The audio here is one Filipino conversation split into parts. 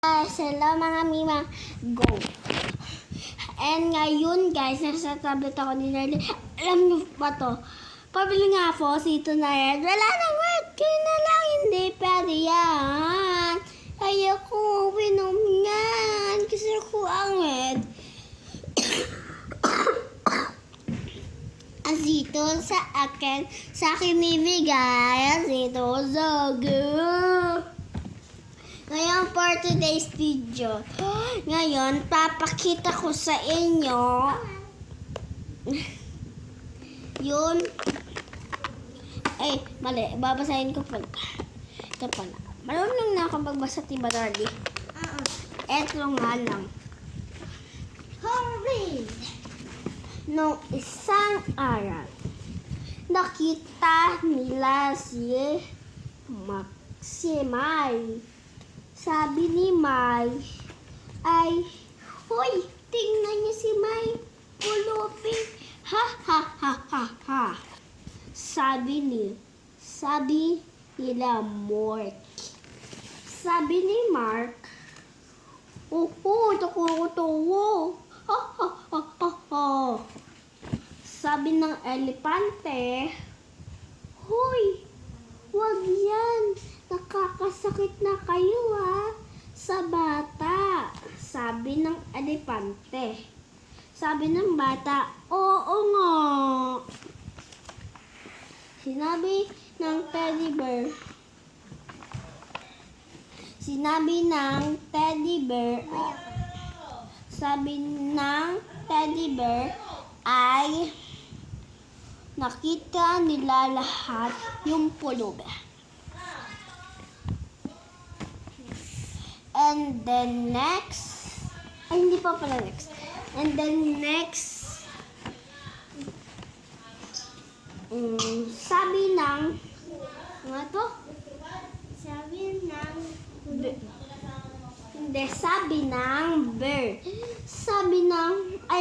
Hello mga Mima, go! And ngayon guys, nasa tablet ako ni Nerly. Alam niyo ba to? Pabili nga ako, sito na yan. Wala nang word, kaya na lang hindi pwede yan. Ayoko uminom yan, kasi ako ang word. Asito sa akin, sa akin ibigay, asito sa go. Ngayon, for today's video, ngayon, papakita ko sa inyo, yun, mali, babasahin ko pala. Ito pala. Marunong na akong magbasa, diba, Darly? Eto nga lang. Hurry! Nung isang araw, nakita nila si May. Sabi ni May ay, hoy, tingnan niyo si May, pulubi. Ha, ha, ha, ha, ha. Sabi nila Mark. Sabi ni Mark, nakukutuwo. Ha, ha, ha, ha, ha. Sabi ng elepante, hoy, wag yan. Nakakasakit na kayo sa bata. Sabi ng elepante. Sabi ng bata, oo nga. Sinabi ng teddy bear. Sabi ng teddy bear ay nakita nila lahat yung pulubi. And then next, hindi pa pala next. And then next, sabi ng, ano to? Sabi ng bird.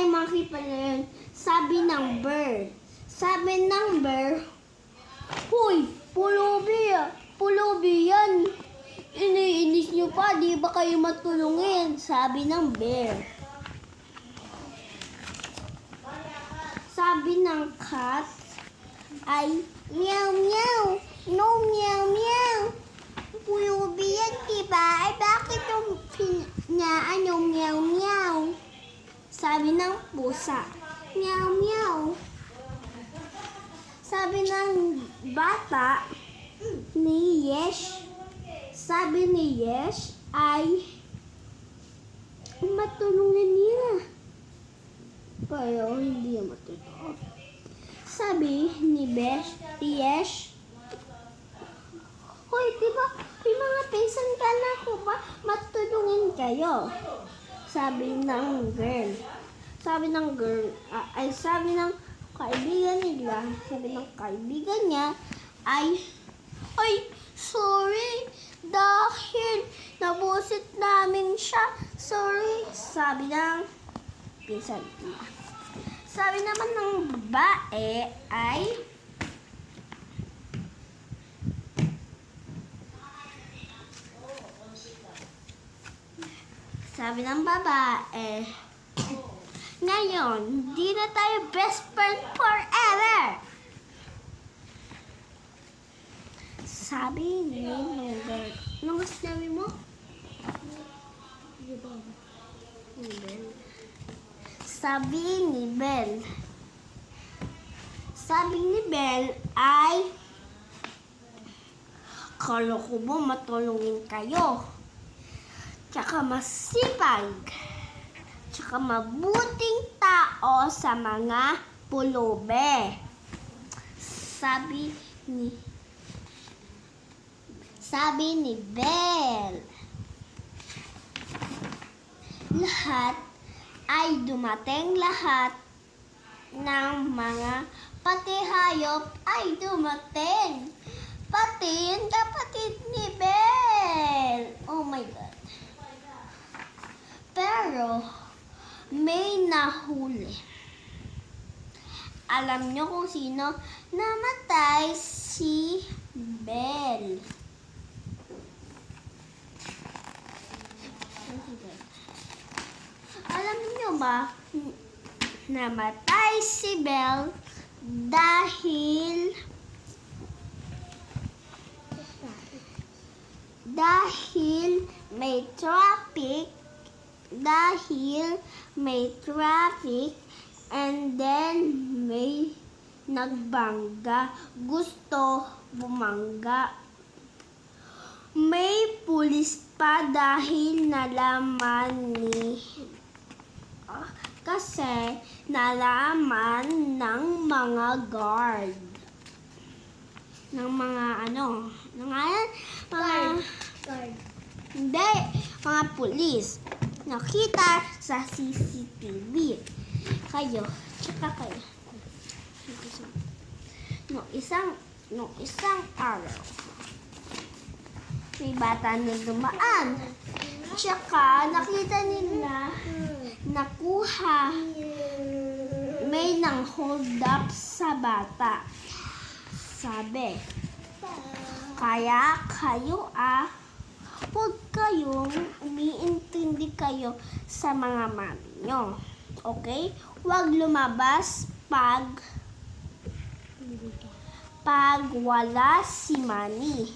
Monkey pala yun. Sabi ng bird, huy, pulubi yan. Iniinis nyo pa, di ba kayo matulungin? Sabi ng bear. Sabi ng cat ay, meow meow, no meow meow. Pulubi yan, diba? Ay bakit yung pinaan yung meow meow? Sabi ng pusa, meow meow. Sabi ng bata ni Yesh. Sabi ni Yesh ay matulungan niya. Pero hindi niya matulungan. Sabi ni Yesh, hoy, diba may mga pinsan ka na ko ba? Matulungin kayo. Sabi ng girl. Sabi ng kaibigan niya ay, sorry. Dahil nabusit namin siya. Sorry. Sabi ng pinsan niya. Sabi naman ng babae ay, ngayon, di na tayo best friend forever. Sabi ni Bell. Anong sinabi mo? Sabi ni Bell ay, kala ko ba matulungin kayo? Tsaka masipag. Tsaka mabuting tao sa mga pulubi. Sabi ni Bell. Lahat ng mga pati hayop ay dumating. Pati yung kapatid ni Bell. Oh my God. Pero may nahuli. Alam niyo kung sino namatay? Si Bell. ba namatay si Belle dahil may traffic and then may nagbangga, gusto bumangga. May pulis pa dahil kasi nalaman ng mga guard. Ng mga hindi, mga pulis. Nakita sa CCTV. Tsaka kayo. Nung isang araw, may bata na dumaan. Tsaka nakita nila, may nang hold up sa bata. Sabi, kaya kayo huwag kayong umiintindi kayo sa mga mami nyo. Okay? Huwag lumabas pag wala si mami.